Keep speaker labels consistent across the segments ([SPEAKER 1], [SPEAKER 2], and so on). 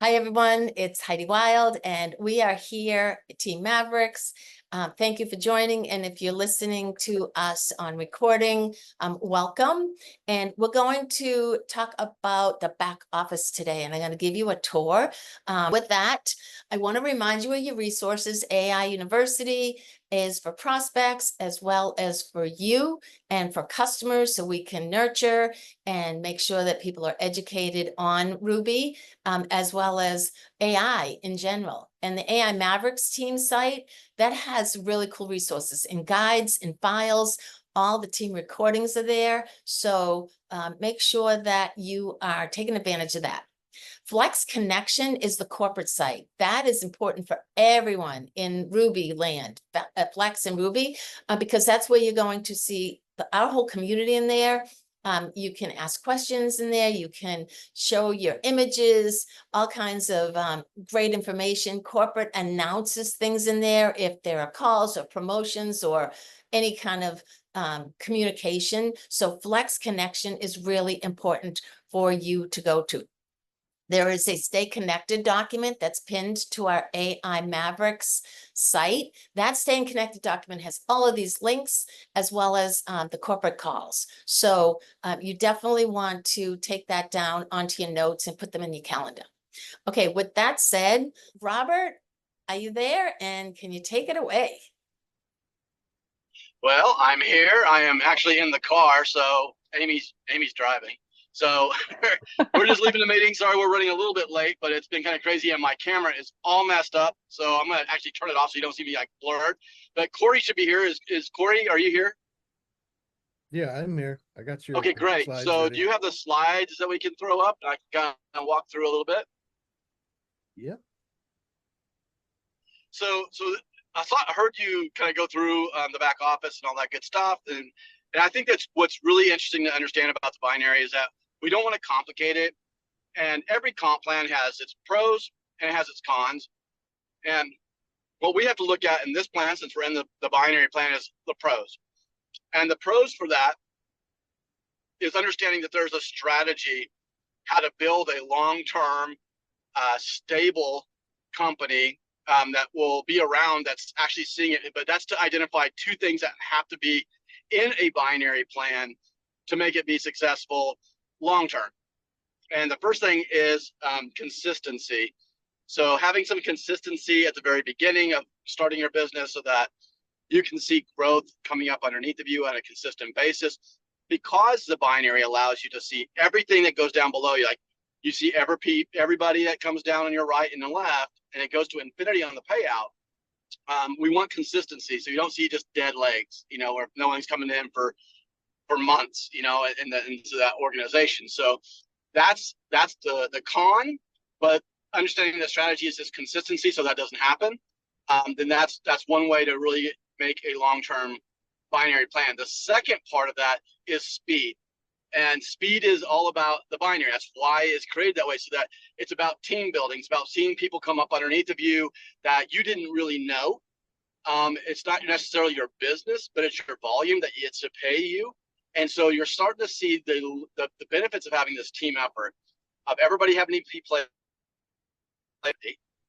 [SPEAKER 1] Hi, everyone. It's Heidi Wild, and we are here at Team Mavericks. Thank you for joining. And if you're listening to us on recording, welcome. And we're going to talk about the back office today, and I'm going to give you a tour. With that, I want to remind you of your resources. AI University is for prospects as well as for you and for customers, so we can nurture and make sure that people are educated on Ruby, as well as AI in general. And the AI Mavericks team site, that has really cool resources and guides and files. All the team recordings are there. So make sure that you are taking advantage of that. Flex Connection is the corporate site. That is important for everyone in Ruby land, Flex and Ruby, because that's where you're going to see our whole community in there. You can ask questions in there. You can show your images, all kinds of great information. Corporate announces things in there if there are calls or promotions or any kind of communication. So Flex Connection is really important for you to go to. There is a Stay Connected document that's pinned to our AI Mavericks site. That Staying Connected document has all of these links as well as the corporate calls. So you definitely want to take that down onto your notes and put them in your calendar. Okay, with that said, Robert, are you there? And can you take it away?
[SPEAKER 2] Well, I'm here. I am actually in the car, so Amy's driving. So we're just leaving the meeting. Sorry, we're running a little bit late, but it's been kind of crazy, and my camera is all messed up. So I'm gonna actually turn it off so you don't see me like blurred. But Corey should be here. Is Corey? Are you here?
[SPEAKER 3] Yeah, I'm here. I got your
[SPEAKER 2] Okay, great.
[SPEAKER 3] slides
[SPEAKER 2] So
[SPEAKER 3] ready.
[SPEAKER 2] do you have the slides that we can throw up? I can kind of walk through a little bit.
[SPEAKER 3] Yep.
[SPEAKER 2] So I heard you kind of go through the back office and all that good stuff, and I think that's what's really interesting to understand about the binary is that we don't want to complicate it, and every comp plan has its pros and it has its cons, and what we have to look at in this plan, since we're in the binary plan, is the pros, and the pros for that is understanding that there's a strategy how to build a long-term, stable company that will be around, that's actually seeing it. But that's to identify two things that have to be in a binary plan to make it be successful long term. And the first thing is consistency. So having some consistency at the very beginning of starting your business so that you can see growth coming up underneath of you on a consistent basis, because the binary allows you to see everything that goes down below you. Like you see everybody that comes down on your right and the left, and it goes to infinity on the payout. We want consistency, so you don't see just dead legs, or no one's coming in for months, into that organization. So that's the con, but understanding the strategy is just consistency, so that doesn't happen. Then that's one way to really make a long-term binary plan. The second part of that is speed. And speed is all about the binary. That's why it's created that way, so that it's about team building. It's about seeing people come up underneath of you that you didn't really know. It's not necessarily your business, but it's your volume that it's to pay you. And so you're starting to see the benefits of having this team effort, of everybody having to play.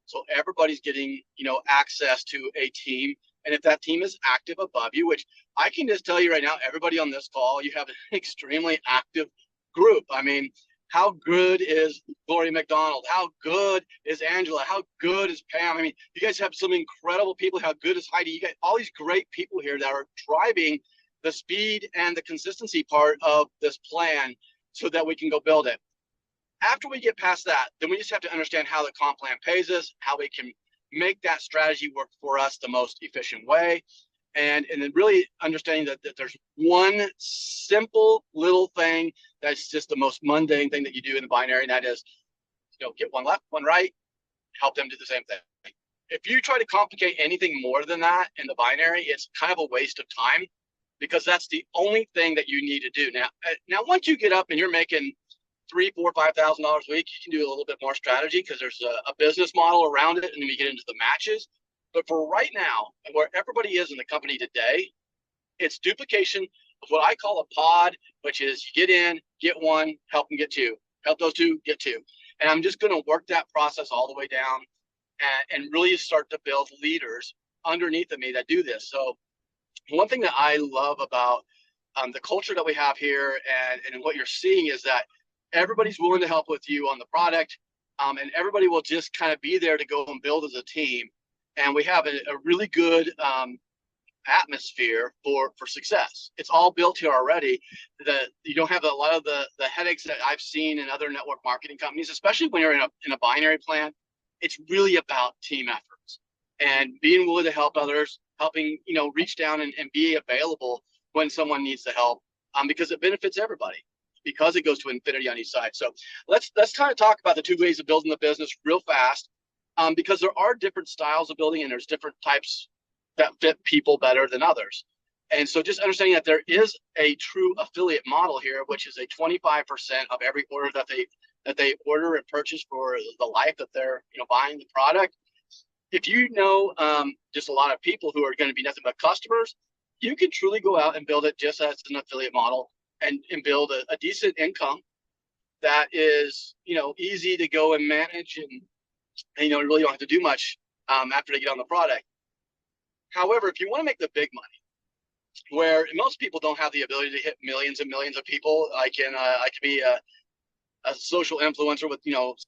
[SPEAKER 2] So everybody's getting, access to a team. And if that team is active above you, which I can just tell you right now, everybody on this call, you have an extremely active group. I mean, how good is Gloria McDonald? How good is Angela? How good is Pam? I mean, you guys have some incredible people. How good is Heidi? You got all these great people here that are driving the speed and the consistency part of this plan so that we can go build it. After we get past that, then we just have to understand how the comp plan pays us, how we can make that strategy work for us the most efficient way. And then really understanding that there's one simple little thing that's just the most mundane thing that you do in the binary, and that is, get one left, one right, help them do the same thing. If you try to complicate anything more than that in the binary, it's kind of a waste of time, because that's the only thing that you need to do. Now once you get up and you're making $3,000, $4,000, $5,000 a week, you can do a little bit more strategy, because there's a business model around it, and then we get into the matches. But for right now, and where everybody is in the company today, it's duplication of what I call a pod, which is you get in, get one, help them get two, help those two, get two. And I'm just going to work that process all the way down and really start to build leaders underneath of me that do this. So one thing that I love about the culture that we have here and what you're seeing is that everybody's willing to help with you on the product, and everybody will just kind of be there to go and build as a team. And we have a really good atmosphere for success. It's all built here already. You don't have a lot of the headaches that I've seen in other network marketing companies, especially when you're in a binary plan. It's really about team efforts and being willing to help others, helping, reach down and be available when someone needs the help, because it benefits everybody, because it goes to infinity on each side. So let's kind of talk about the two ways of building the business real fast, because there are different styles of building and there's different types that fit people better than others. And so just understanding that there is a true affiliate model here, which is a 25% of every order that they order and purchase for the life that they're buying the product. If just a lot of people who are going to be nothing but customers, you can truly go out and build it just as an affiliate model and build a decent income that is easy to go and manage and really don't have to do much after they get on the product. However, if you want to make the big money, where most people don't have the ability to hit millions and millions of people, I can be a social influencer with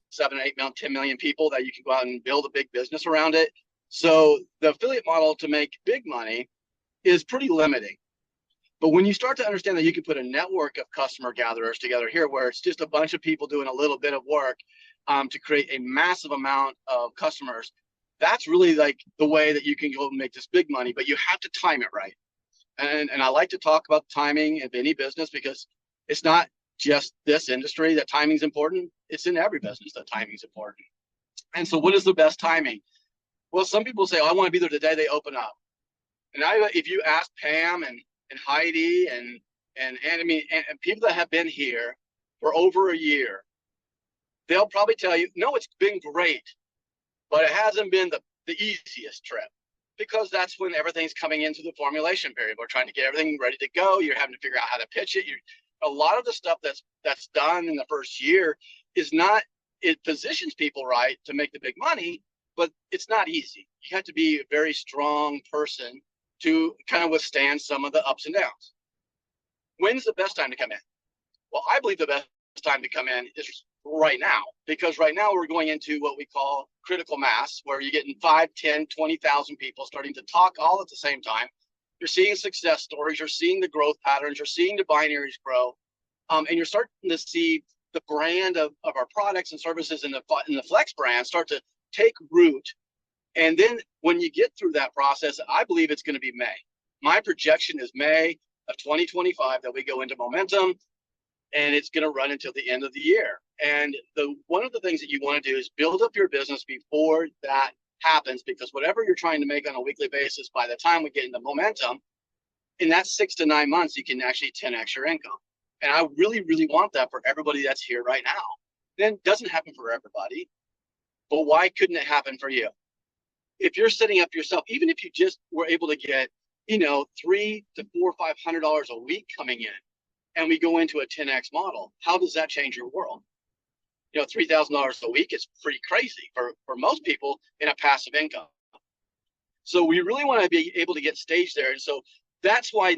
[SPEAKER 2] 7, 8 million, 10 million people that you can go out and build a big business around it. So the affiliate model to make big money is pretty limiting. But when you start to understand that you can put a network of customer gatherers together here, where it's just a bunch of people doing a little bit of work to create a massive amount of customers, that's really like the way that you can go and make this big money. But you have to time it right. And I like to talk about timing of any business, because it's not just this industry that timing is important. It's in every business that timing is important. And so what is the best timing? Well, some people say, I want to be there the day they open up. And if you ask Pam and Heidi and people that have been here for over a year, they'll probably tell you, no, it's been great, but it hasn't been the easiest trip, because that's when everything's coming into the formulation period. We're trying to get everything ready to go. You're having to figure out how to pitch it. A lot of the stuff that's done in the first year it positions people right to make the big money, but it's not easy. You have to be a very strong person to kind of withstand some of the ups and downs. When's the best time to come in? Well, I believe the best time to come in is right now, because right now we're going into what we call critical mass, where you're getting 5, 10, 20,000 people starting to talk all at the same time. You're seeing success stories, you're seeing the growth patterns, you're seeing the binaries grow, and you're starting to see the brand of our products and services in the Flex brand start to take root. And then when you get through that process, I believe it's going to be May. My projection is May of 2025 that we go into momentum, and it's going to run until the end of the year. And one of the things that you want to do is build up your business before that happens, because whatever you're trying to make on a weekly basis, by the time we get into momentum, in that 6 to 9 months, you can actually 10x your income. And I really, really want that for everybody that's here right now. Then it doesn't happen for everybody, but why couldn't it happen for you? If you're setting up yourself, even if you just were able to get, $300 to $400, $500 a week coming in, and we go into a 10x model, how does that change your world? $3,000 a week is pretty crazy for most people in a passive income. So we really want to be able to get staged there. And so that's why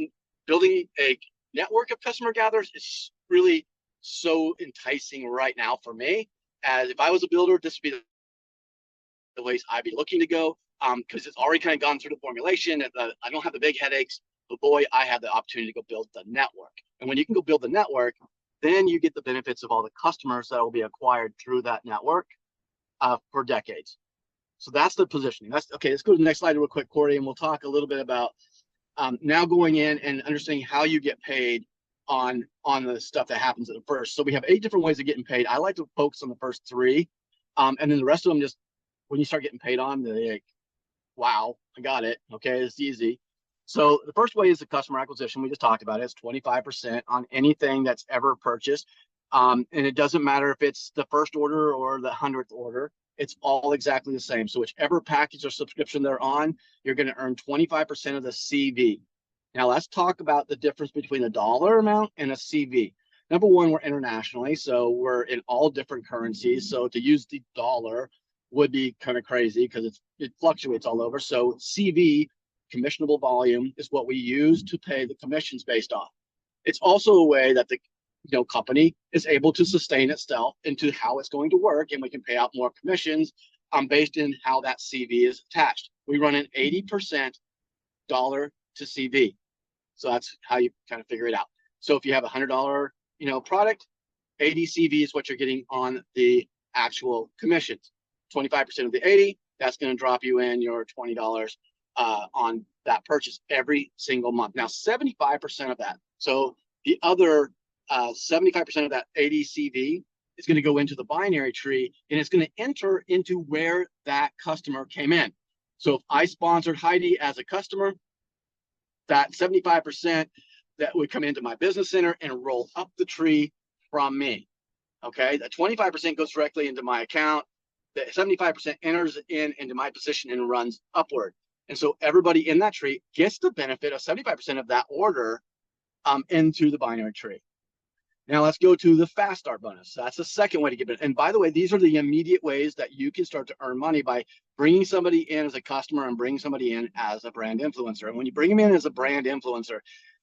[SPEAKER 2] building a network of customer gatherers is really so enticing right now for me. As if I was a builder, this would be the ways I'd be looking to go, because it's already kind of gone through the formulation. And I don't have the big headaches, but boy, I have the opportunity to go build the network. And when you can go build the network, then you get the benefits of all the customers that will be acquired through that network for decades. So that's the positioning. Okay. Let's go to the next slide real quick, Corey, and we'll talk a little bit about now going in and understanding how you get paid on the stuff that happens at the first. So we have 8 different ways of getting paid. I like to focus on the first 3, and then the rest of them, just when you start getting paid on, they're like, wow, I got it. Okay, it's easy. So the first way is the customer acquisition. We just talked about it. It's 25% on anything that's ever purchased. And it doesn't matter if it's the first order or the 100th order. It's all exactly the same. So whichever package or subscription they're on, you're going to earn 25% of the CV. Now let's talk about the difference between a dollar amount and a CV. Number one, we're internationally, so we're in all different currencies. So to use the dollar would be kind of crazy because it fluctuates all over. So CV, commissionable volume, is what we use to pay the commissions based off. It's also a way that the company is able to sustain itself into how it's going to work, and we can pay out more commissions based in how that CV is attached. We run an 80% dollar to CV, so that's how you kind of figure it out. So if you have $100 product, 80 CV is what you're getting on the actual commissions. 25% of the 80, that's going to drop you in your $20 on that purchase every single month. Now 75% of that, so the other 75% of that 80 CV is going to go into the binary tree, and it's going to enter into where that customer came in. So if I sponsored Heidi as a customer, that 75% that would come into my business center and roll up the tree from me. Okay, the 25% goes directly into my account. The 75% enters into my position and runs upward. And so everybody in that tree gets the benefit of 75% of that order into the binary tree. Now let's go to the fast start bonus. That's the second way to get it. And by the way, these are the immediate ways that you can start to earn money by bringing somebody in as a customer and bringing somebody in as a brand influencer. And when you bring them in as a brand influencer,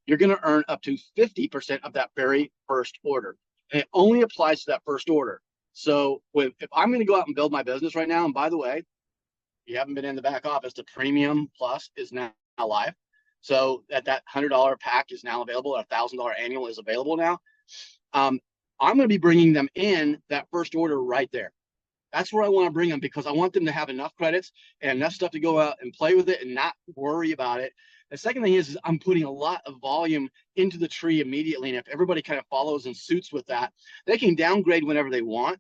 [SPEAKER 2] you're going to earn up to 50% of that very first order. And it only applies to that first order. So if I'm going to go out and build my business right now, and by the way, if you haven't been in the back office, the Premium Plus is now live. So that $100 pack is now available. A $1,000 annual is available now. I'm going to be bringing them in that first order right there. That's where I want to bring them, because I want them to have enough credits and enough stuff to go out and play with it and not worry about it. The second thing is I'm putting a lot of volume into the tree immediately. And if everybody kind of follows and suits with that, they can downgrade whenever they want.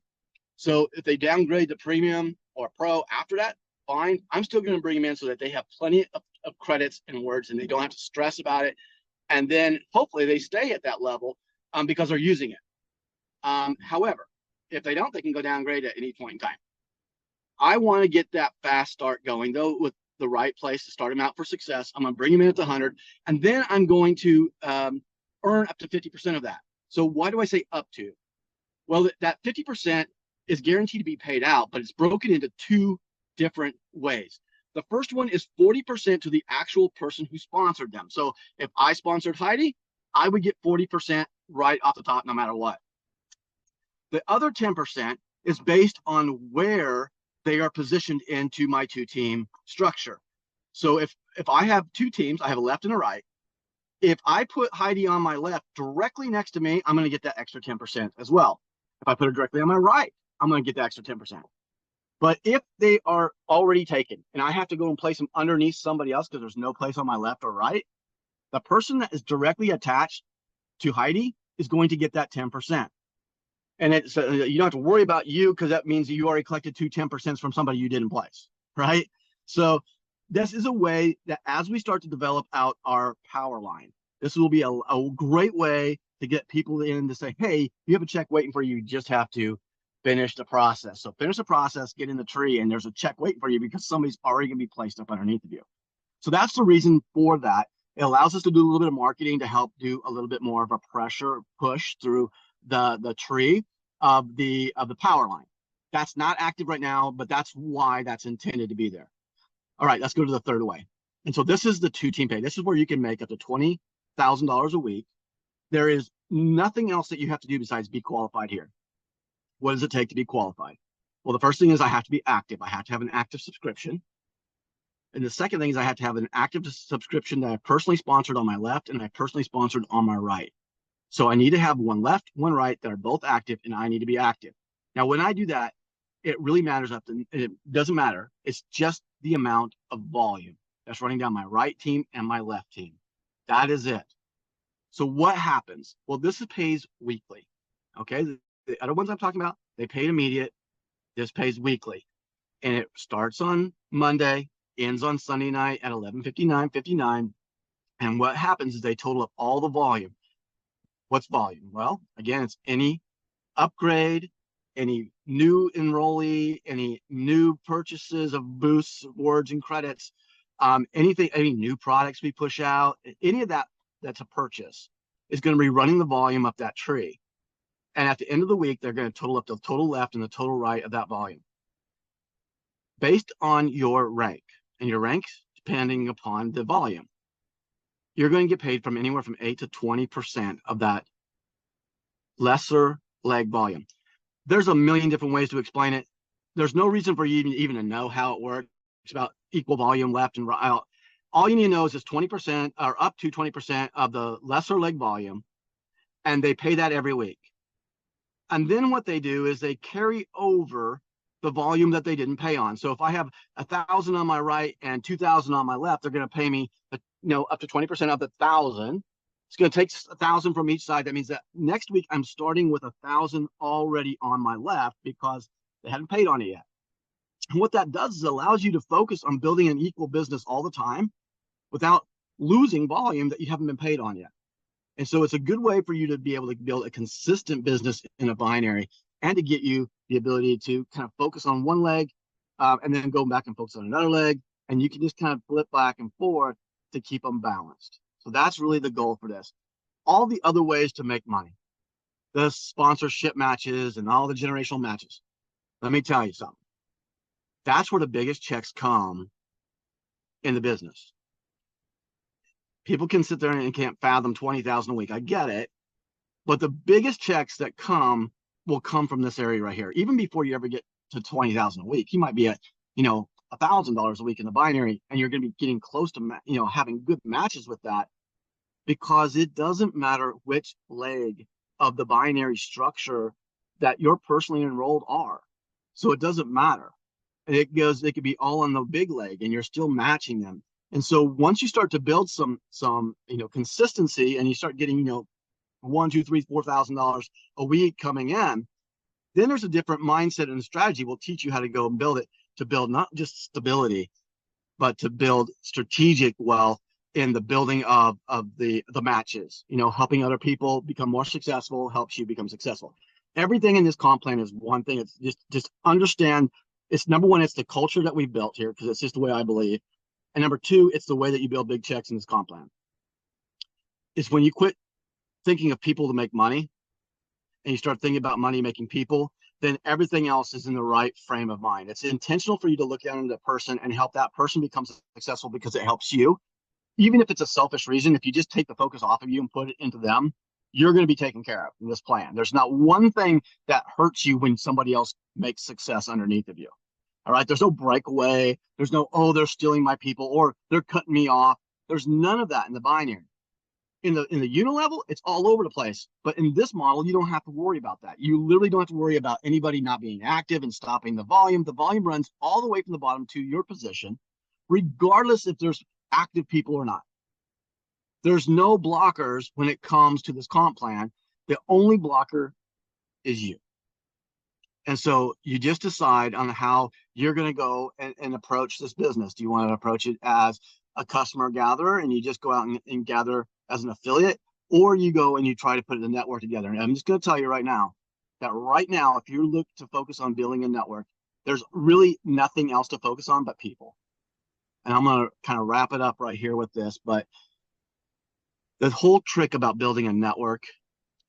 [SPEAKER 2] So if they downgrade to Premium or Pro after that, fine. I'm still going to bring them in so that they have plenty of credits and words and they don't have to stress about it. And then hopefully they stay at that level because they're using it. However, if they don't, they can go downgrade at any point in time. I want to get that fast start going, though, with the right place to start them out for success. I'm going to bring them in at the 100, and then I'm going to earn up to 50% of that. So why do I say up to? Well, that 50% is guaranteed to be paid out, but it's broken into two different ways. The first one is 40% to the actual person who sponsored them. So if I sponsored Heidi, I would get 40% right off the top, no matter what. The other 10% is based on where they are positioned into my two-team structure. So if I have two teams, I have a left and a right. If I put Heidi on my left directly next to me, I'm going to get that extra 10% as well. If I put her directly on my right, I'm going to get the extra 10%. But if they are already taken and I have to go and place them underneath somebody else because there's no place on my left or right, the person that is directly attached to Heidi is going to get that 10%. And it's you don't have to worry about you, because that means you already collected 10% from somebody you didn't place, right? So this is a way that as we start to develop out our power line, this will be a great way to get people in to say, hey, you have a check waiting for you. You just have to finish the process. So finish the process, get in the tree, and there's a check waiting for you because somebody's already going to be placed up underneath of you. So that's the reason for that. It allows us to do a little bit of marketing to help do a little bit more of a pressure push through the tree of the power line. That's not active right now, but that's why that's intended to be there. All right, let's go to the third way. And so this is the two-team pay. This is where you can make up to $20,000 a week. There is nothing else that you have to do besides be qualified here. What does it take to be qualified? Well, the first thing is I have to be active. I have to have an active subscription. And the second thing is I have to have an active subscription that I personally sponsored on my left and I personally sponsored on my right. So I need to have one left, one right that are both active, and I need to be active. Now, when I do that, it really matters. It doesn't matter. It's just the amount of volume that's running down my right team and my left team. That is it. So what happens? Well, this pays weekly. Okay. The other ones I'm talking about, they pay immediate. This pays weekly. And it starts on Monday, ends on Sunday night at 11:59:59. And what happens is they total up all the volume. What's volume? Well, again, it's any upgrade, any new enrollee, any new purchases of boosts, awards, and credits, anything, any new products we push out, any of that that's a purchase is going to be running the volume up that tree. And at the end of the week, they're going to total up the total left and the total right of that volume. Based on your rank, and your ranks depending upon the volume, you're going to get paid from anywhere from 8 to 20% of that lesser leg volume. There's a million different ways to explain it. There's no reason for you even to know how it works. It's about equal volume left and right. All you need to know is it's 20% or up to 20% of the lesser leg volume, and they pay that every week. And then what they do is they carry over the volume that they didn't pay on. So if I have 1,000 on my right and 2,000 on my left, they're going to pay me, up to 20% of the 1,000. It's going to take 1,000 from each side. That means that next week I'm starting with 1,000 already on my left because they hadn't paid on it yet. And what that does is it allows you to focus on building an equal business all the time without losing volume that you haven't been paid on yet. And so it's a good way for you to be able to build a consistent business in a binary and to get you the ability to kind of focus on one leg and then go back and focus on another leg. And you can just kind of flip back and forth to keep them balanced. So that's really the goal for this. All the other ways to make money, the sponsorship matches and all the generational matches. Let me tell you something. That's where the biggest checks come in the business. People can sit there and can't fathom 20,000 a week. I get it. But the biggest checks that come will come from this area right here. Even before you ever get to 20,000 a week, you might be at, $1,000 a week in the binary, and you're going to be getting close to, having good matches with that, because it doesn't matter which leg of the binary structure that you're personally enrolled are. So it doesn't matter. It could be all on the big leg and you're still matching them. And so once you start to build some consistency and you start getting, $1,000, $2,000, $3,000, $4,000 a week coming in, then there's a different mindset and strategy. We'll teach you how to go and build it, to build not just stability, but to build strategic wealth in the building of the matches. Helping other people become more successful helps you become successful. Everything in this comp plan is one thing. It's just understand. It's number one, it's the culture that we've built here, because it's just the way I believe. And number two, it's the way that you build big checks in this comp plan. It's when you quit thinking of people to make money and you start thinking about money making people, then everything else is in the right frame of mind. It's intentional for you to look down at a person and help that person become successful because it helps you. Even if it's a selfish reason, if you just take the focus off of you and put it into them, you're going to be taken care of in this plan. There's not one thing that hurts you when somebody else makes success underneath of you. All right. There's no breakaway. There's no, they're stealing my people or they're cutting me off. There's none of that in the binary. In the unit level, it's all over the place. But in this model, you don't have to worry about that. You literally don't have to worry about anybody not being active and stopping the volume. The volume runs all the way from the bottom to your position, regardless if there's active people or not. There's no blockers when it comes to this comp plan. The only blocker is you. And so you just decide on how you're going to go and approach this business. Do you want to approach it as a customer gatherer and you just go out and gather as an affiliate, or you go and you try to put a network together? And I'm just going to tell you right now that right now, if you look to focus on building a network, there's really nothing else to focus on but people. And I'm going to kind of wrap it up right here with this, but the whole trick about building a network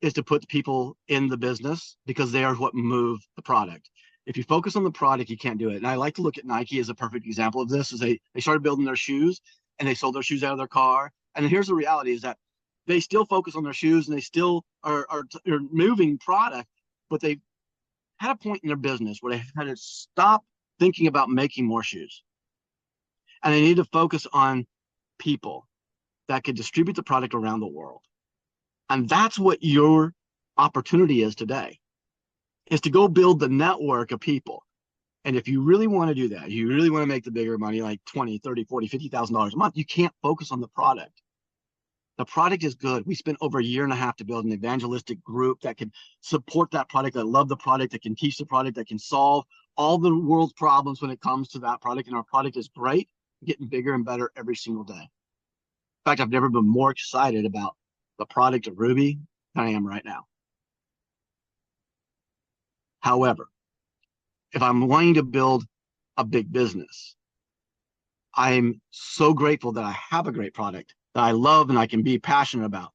[SPEAKER 2] is to put the people in the business, because they are what move the product. If you focus on the product, you can't do it. And I like to look at Nike as a perfect example of this. Is they started building their shoes and they sold their shoes out of their car. And here's the reality is that they still focus on their shoes and they still are moving product, but they had a point in their business where they had to stop thinking about making more shoes. And they need to focus on people that could distribute the product around the world. And that's what your opportunity is today, is to go build the network of people. And if you really want to do that, you really want to make the bigger money, like $20, $30, $40, $50,000 a month, you can't focus on the product. The product is good. We spent over a year and a half to build an evangelistic group that can support that product, that love the product, that can teach the product, that can solve all the world's problems when it comes to that product. And our product is great, getting bigger and better every single day. In fact, I've never been more excited about the product of Ruby than I am right now. However, if I'm wanting to build a big business, I'm so grateful that I have a great product that I love and I can be passionate about.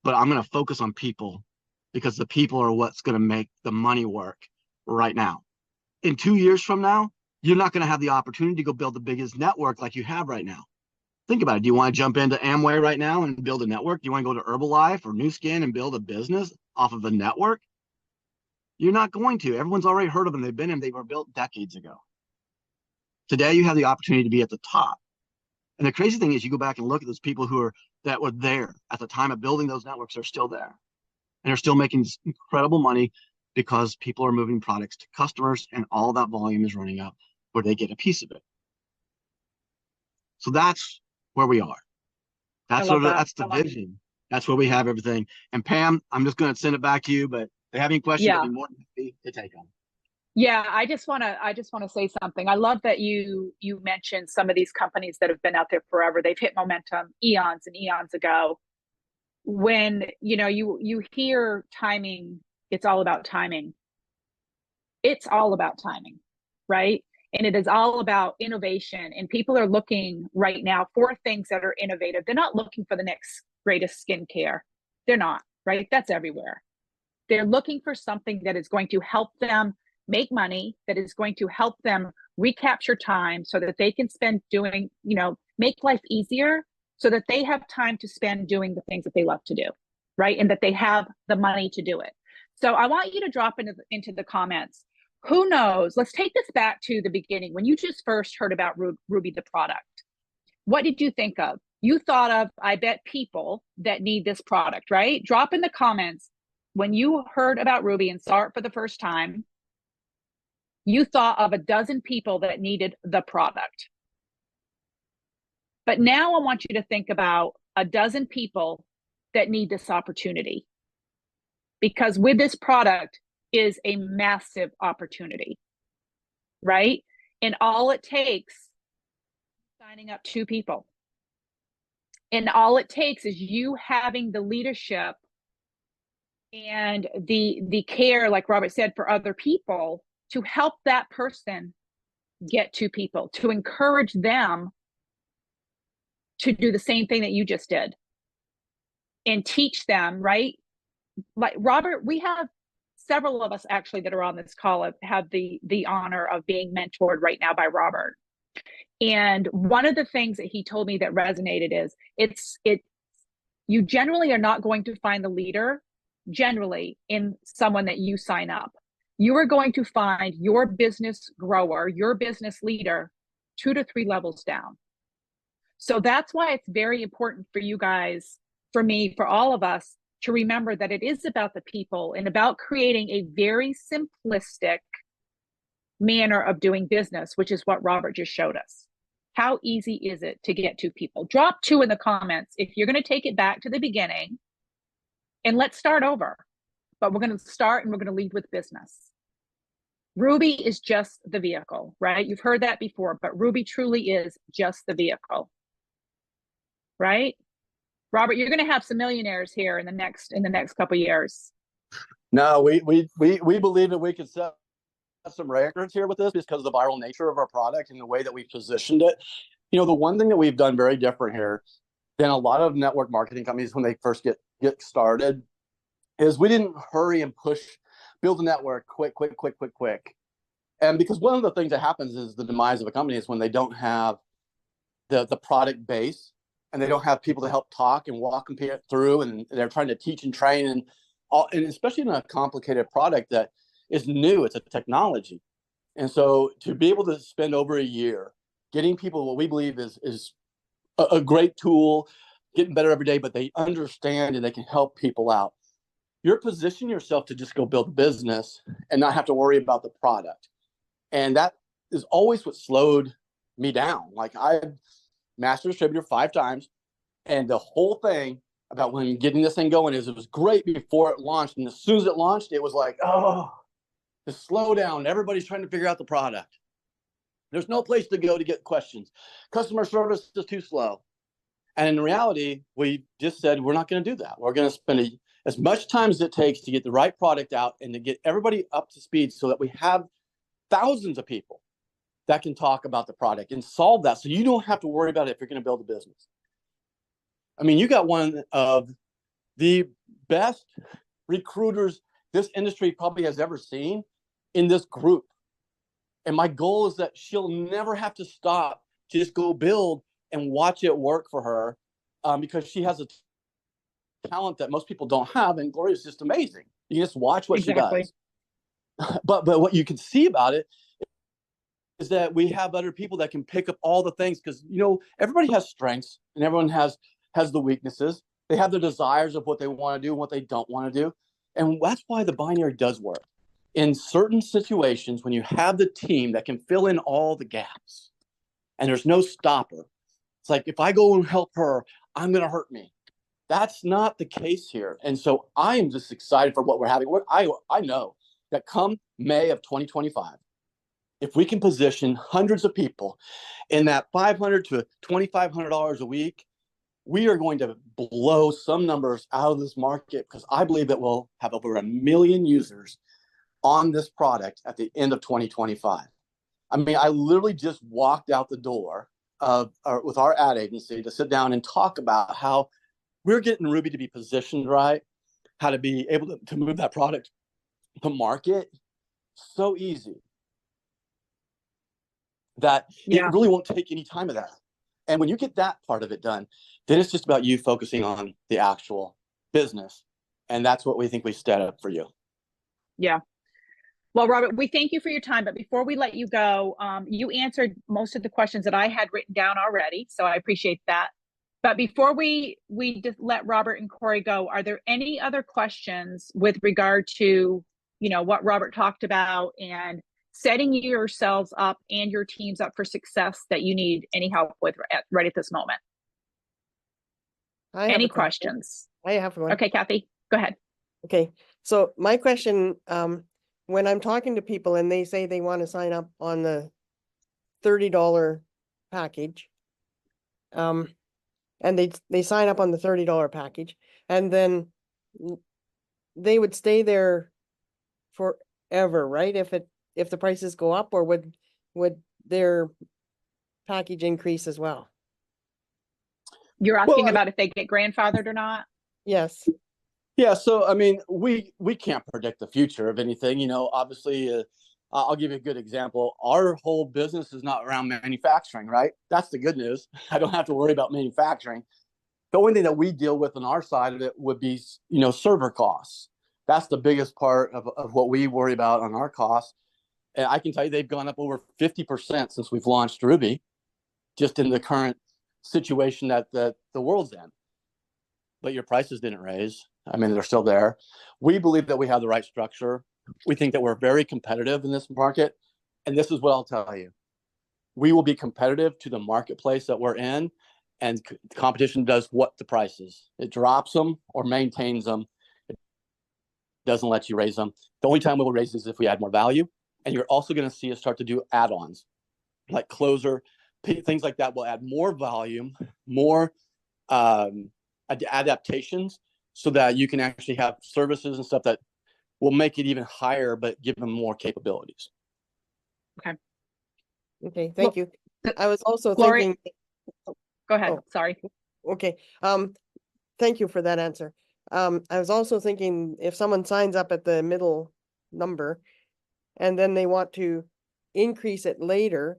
[SPEAKER 2] But I'm going to focus on people,
[SPEAKER 4] because the people are what's going to make the money work right now. In 2 years from now, you're not going to have the opportunity to go build the biggest network like you have right now. Think about it. Do you want to jump into Amway right now and build a network? Do you want to go to Herbalife or New Skin and build a business off of a network? You're not going to. Everyone's already heard of them. They were built decades ago. Today, you have the opportunity to be at the top. And the crazy thing is, you go back and look at those people that were there at the time of building those networks are still there. And they're still making this incredible money because people are moving products to customers and all that volume is running up where they get a piece of it. So that's where we are. That's the vision. That's where we have everything. And Pam, I'm just going to send it back to you, but if they have any questions, I'd be more than happy to take them.
[SPEAKER 5] Yeah, I just want to say something. I love that you mentioned some of these companies that have been out there forever. They've hit momentum eons and eons ago. When you hear timing, it's all about timing. It's all about timing, right? And it is all about innovation. And people are looking right now for things that are innovative. They're not looking for the next greatest skincare. They're not, right? That's everywhere. They're looking for something that is going to help them make money, that is going to help them recapture time so that they can spend doing, make life easier so that they have time to spend doing the things that they love to do, right? And that they have the money to do it. So I want you to drop into the comments. Who knows? Let's take this back to the beginning. When you just first heard about Rubi, the product, what did you think of? You thought of, I bet, people that need this product, right? Drop in the comments. When you heard about Rubi and saw it for the first time, you thought of a dozen people that needed the product. But now I want you to think about a dozen people that need this opportunity. Because with this product is a massive opportunity, right? And all it takes is signing up 2 people. And all it takes is you having the leadership and the care, like Robert said, for other people to help that person get 2 people, to encourage them to do the same thing that you just did and teach them, right? Like Robert, we have several of us actually that are on this call have the honor of being mentored right now by Robert. And one of the things that he told me that resonated is you generally are not going to find the leader generally in someone that you sign up. You are going to find your business grower, your business leader 2 to 3 levels down. So that's why it's very important for you guys, for me, for all of us, to remember that it is about the people and about creating a very simplistic manner of doing business, which is what Robert just showed us. How easy is it to get 2 people? Drop 2 in the comments if you're going to take it back to the beginning, and let's start over. But we're going to start and we're going to lead with business. Rubi is just the vehicle, right? You've heard that before, but Rubi truly is just the vehicle, right? Robert, you're going to have some millionaires here in the next couple of years.
[SPEAKER 2] No, we believe that we could set some records here with this because of the viral nature of our product and the way that we positioned it. The one thing that we've done very different here than a lot of network marketing companies when they first get started is we didn't hurry and build a network quick. And because one of the things that happens is the demise of a company is when they don't have the product base and they don't have people to help talk and walk them through, and they're trying to teach and train, and especially in a complicated product that is new, it's a technology. And so to be able to spend over a year getting people what we believe is a great tool, getting better every day, but they understand and they can help people out. You're positioning yourself to just go build a business and not have to worry about the product. And that is always what slowed me down. Like, I've master distributor 5 times, and the whole thing about when getting this thing going is it was great before it launched. And as soon as it launched, it was like, oh, the slowdown. Everybody's trying to figure out the product. There's no place to go to get questions. Customer service is too slow. And in reality, we just said, we're not going to do that. We're going to spend as much time as it takes to get the right product out and to get everybody up to speed so that we have thousands of people that can talk about the product and solve that. So you don't have to worry about it if you're going to build a business. I mean, you got one of the best
[SPEAKER 4] recruiters this industry probably has ever seen in this group. And my goal is that she'll never have to stop to just go build and watch it work for her, because she has a talent that most people don't have. And Gloria is just amazing. You can just watch what she does. But what you can see about it is that we have other people that can pick up all the things, because, you know, everybody has strengths and everyone has the weaknesses. They have the desires of what they want to do and what they don't want to do. And that's why the binary does work. In certain situations, when you have the team that can fill in all the gaps and there's no stopper, it's like, if I go and help her, I'm going to hurt me. That's not the case here. And so I am just excited for what we're having. I know that come May of 2025, if we can position hundreds of people in that $500 to $2,500 a week, we are going to blow some numbers out of this market, because I believe that we'll have over 1 million users on this product at the end of 2025. I mean, I literally just walked out the door with our ad agency to sit down and talk about how we're getting Ruby to be positioned right, how to be able to move that product to market. So easy that it really won't take any time of that. And when you get that part of it done, then it's just about you focusing on the actual business. And that's what we think we set up for you.
[SPEAKER 5] Yeah. Well, Robert, we thank you for your time. But before we let you go, you answered most of the questions that I had written down already. So I appreciate that. But before we just let Robert and Corey go, are there any other questions with regard to, you know, what Robert talked about and setting yourselves up and your teams up for success that you need any help with right at this moment? Any questions?
[SPEAKER 6] I have one.
[SPEAKER 5] Okay, Kathy, go ahead.
[SPEAKER 6] Okay, so my question, when I'm talking to people and they say they want to sign up on the $30 package, and they sign up on the $30 package, and then they would stay there forever, right? If the prices go up, or would their package increase as well?
[SPEAKER 5] You're asking about if they get grandfathered or not?
[SPEAKER 6] Yes.
[SPEAKER 4] Yeah, so I mean, we can't predict the future of anything. You know, obviously, I'll give you a good example. Our whole business is not around manufacturing, right? That's the good news. I don't have to worry about manufacturing. The only thing that we deal with on our side of it would be, you know, server costs. That's the biggest part of what we worry about on our costs. And I can tell you they've gone up over 50% since we've launched Ruby, just in the current situation that the world's in. But your prices didn't raise. I mean, they're still there. We believe that we have the right structure. We think that we're very competitive in this market. And this is what I'll tell you. We will be competitive to the marketplace that we're in. And competition does what the price is. It drops them or maintains them. It doesn't let you raise them. The only time we will raise is if we add more value. And you're also going to see us start to do add-ons like Closer, things like that will add more volume, more adaptations, so that you can actually have services and stuff that will make it even higher, but give them more capabilities.
[SPEAKER 5] Okay.
[SPEAKER 6] Okay, thank you. I was also
[SPEAKER 5] Gloria,
[SPEAKER 6] thinking.
[SPEAKER 5] go ahead.
[SPEAKER 6] Oh.
[SPEAKER 5] Sorry.
[SPEAKER 6] Okay, thank you for that answer. I was also thinking, if someone signs up at the middle number and then they want to increase it later,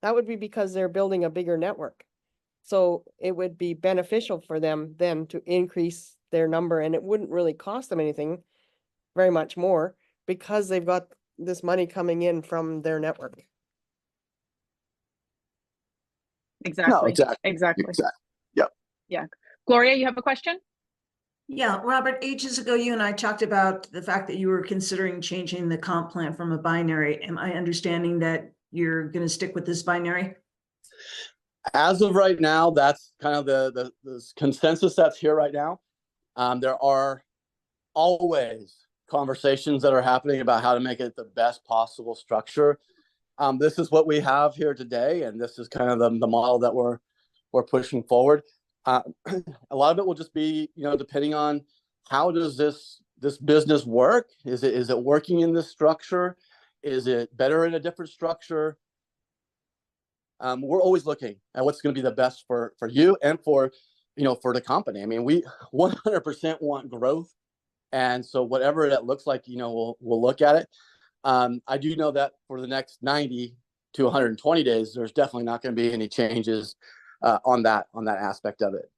[SPEAKER 6] that would be because they're building a bigger network. So it would be beneficial for them then to increase their number, and it wouldn't really cost them anything very much more, because they've got this money coming in from their network.
[SPEAKER 5] Exactly.
[SPEAKER 4] No, exactly.
[SPEAKER 5] Exactly.
[SPEAKER 4] Yep.
[SPEAKER 5] Yeah. Gloria, you have a question?
[SPEAKER 7] Yeah, Robert, ages ago, you and I talked about the fact that you were considering changing the comp plan from a binary. Am I understanding that you're going to stick with this binary?
[SPEAKER 4] As of right now, that's kind of the consensus that's here right now. There are always conversations that are happening about how to make it the best possible structure. This is what we have here today, and this is kind of the model that we're pushing forward. A lot of it will just be, you know, depending on how does this business work? Is it working in this structure? Is it better in a different structure? We're always looking at what's going to be the best for you and for the company. I mean, we 100% want growth
[SPEAKER 8] And so whatever that looks like, we'll look at it. I do know that for the next 90 to 120 days, there's definitely not going to be any changes on that aspect of it.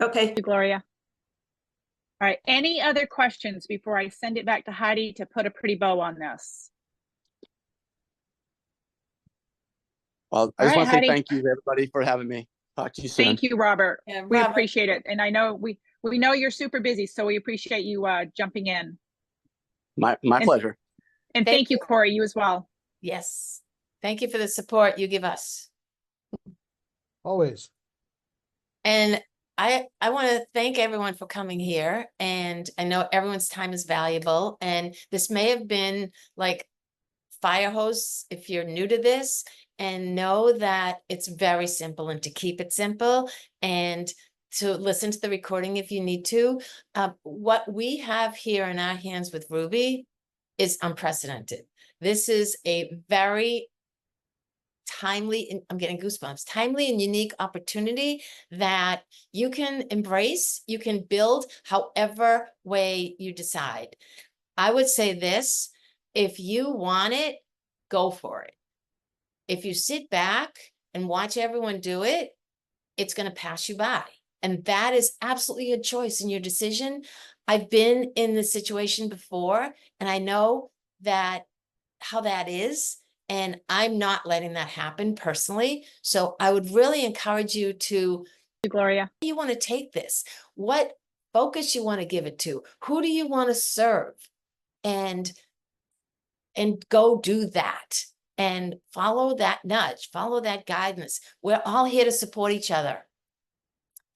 [SPEAKER 7] Okay.
[SPEAKER 5] Thank you, Gloria. All right, any other questions before I send it back to Heidi to put a pretty bow on this?
[SPEAKER 8] Well, I
[SPEAKER 5] All
[SPEAKER 8] just
[SPEAKER 5] right,
[SPEAKER 8] want to say
[SPEAKER 5] Heidi.
[SPEAKER 8] thank you, everybody, for having me. Talk to you soon.
[SPEAKER 5] Thank you, Robert.
[SPEAKER 1] Yeah,
[SPEAKER 5] We
[SPEAKER 1] Robert.
[SPEAKER 5] appreciate it. And I know we know you're super busy, so we appreciate you jumping in.
[SPEAKER 8] My
[SPEAKER 5] And-
[SPEAKER 8] pleasure.
[SPEAKER 5] And
[SPEAKER 1] Thank
[SPEAKER 5] thank you,
[SPEAKER 1] you.
[SPEAKER 5] Corey, you as well.
[SPEAKER 1] Yes. Thank you for the support you give us.
[SPEAKER 3] Always.
[SPEAKER 1] And I want to thank everyone for coming here. And I know everyone's time is valuable. And this may have been like fire hose if you're new to this, and know that it's very simple, and to keep it simple and to listen to the recording if you need to. What we have here in our hands with Ruby is unprecedented. This is a very timely, and I'm getting goosebumps, timely and unique opportunity that you can embrace, you can build however way you decide. I would say this, if you want it, go for it. If you sit back and watch everyone do it, it's going to pass you by. And that is absolutely a choice in your decision. I've been in this situation before, and I know that how that is. And I'm not letting that happen personally. So I would really encourage you to,
[SPEAKER 5] Gloria.
[SPEAKER 1] where you want to take this, what focus you want to give it to, who do you want to serve, and go do that and follow that nudge, follow that guidance. We're all here to support each other.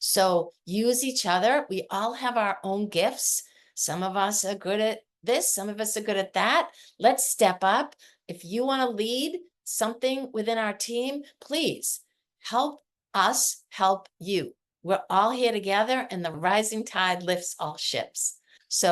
[SPEAKER 1] So use each other. We all have our own gifts. Some of us are good at this, some of us are good at that. Let's step up. If you want to lead something within our team, please help us help you. We're all here together, and the rising tide lifts all ships. So